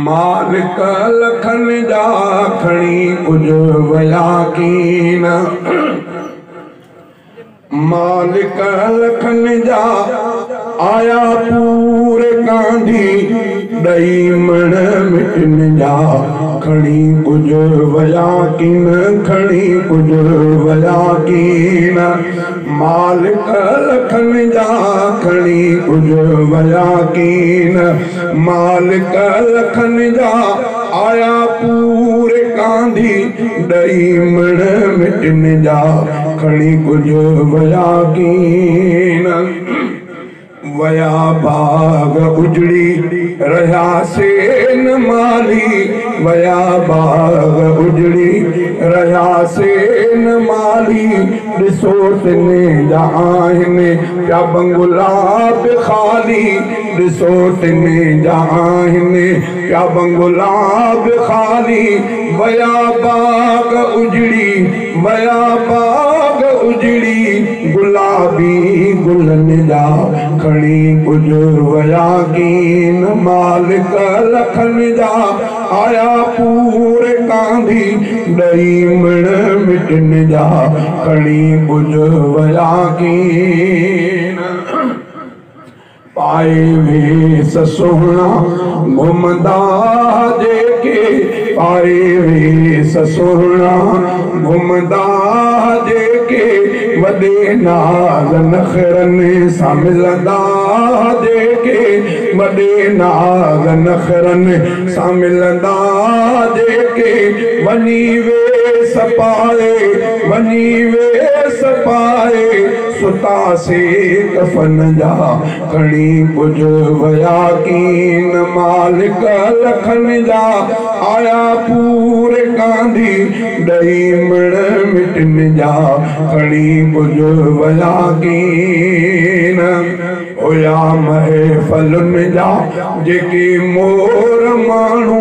मालिक लखन जा खणी कुछ वया कीन। मालिक लखन जा आया पूरे कांधी दई मण मिटन जा खणी कुछ वया कीन। खणी कुछ वया कीन। मालिक लखन जा खणी कुछ वया कीन। मालिक लखन जा आया पूरे कांधी दई मण मिटन जा खणी कुछ वया कीन। वया बाग उजड़ी रहा से न माली। वया बाग उजड़ी रहा से न माली। ॾिसो तिने जा आहिनि पिया बंगला बि खाली। ॾिसो तिने जा आहिनि पिया बंगला बि खाली। वया बाग उजड़ी वया बाग उजड़ी गुलाबी गुलन जा खणी कुछ वया कीन। मालिक लखन जा आया पूरे कांधी दई मण मिटन जा खणी कुछ वया कीन। पाए वेस सोहणा घुमंदा जेके। पाए वेस सोहणा घुमंदा जेके। वॾे नाज़ नखरनि सां मिलंदा जेके। वॾे नाज़ नखरनि सां मिलंदा जेके। वञी वेस पाए वञी वेस पाए सुतासे कफन जा खणी कुछ वया कीन। मालिक लखन जा आया पूरे कांधी दई मण मिटन जा खणी कुछ वया कीन। होया महफ़लुनि जा जेके मोर माण्हू।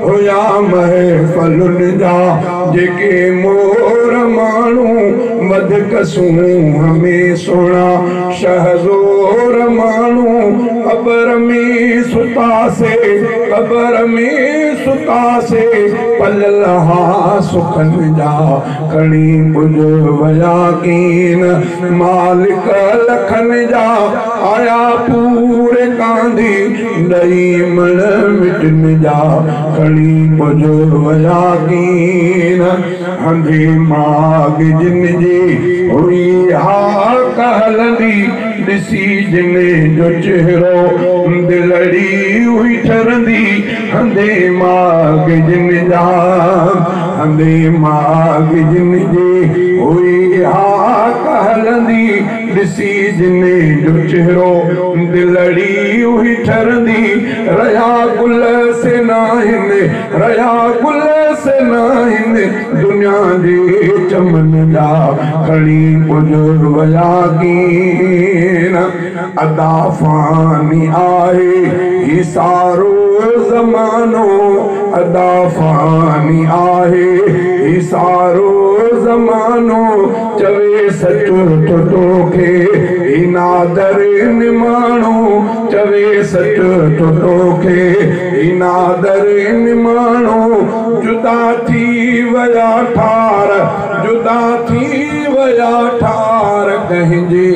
होया महफ़लुनि जा जेके मोर माण्हू। वधकसूं हमें सोना शहज़ोर माण्हू। क़बर में सुतासे क़बर में सुतासे पलल हा सुखन जा खणी कुछ वया कीन। मालिक लखन जा आया पूरे कांधी दई मण मिटन जा खणी कुछ वया कीन। हंधी माग जिन जी हुई हा कहलंदी। ॾिसी जिन जो चेहरो दिलड़ी हुई ठरंदी। हंधे माग जिन जा हंधे माग जिन जी हुई हा कहलंदी। ॾिसी जिन जो चेहरो दिलड़ी हुई ठरंदी। रया गुल से नाहिनि रया गुल से नाहिनि दुनिया जे चमन जा खणी कुछ वया कीन। अदा फानी आहे ही सारो ज़मानो। अदा फानी आहे ही सारो ज़मानो। चवे सच तो तोखे ही नादर निमाणो। चवे सच तो तोखे ही नादर निमाणो। जुदा थी वया ठार जुदा थी वया ठार कंहिंजे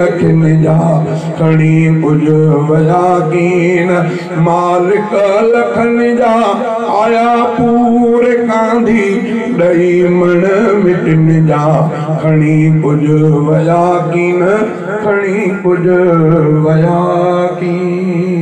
अखियुनि जा खणी कुछ वया कीन। मालिक लखन जा आया पूरे कांधी दई मण मिटन जा खणी कुछ वया कीन। खणी कुछ वया कीन।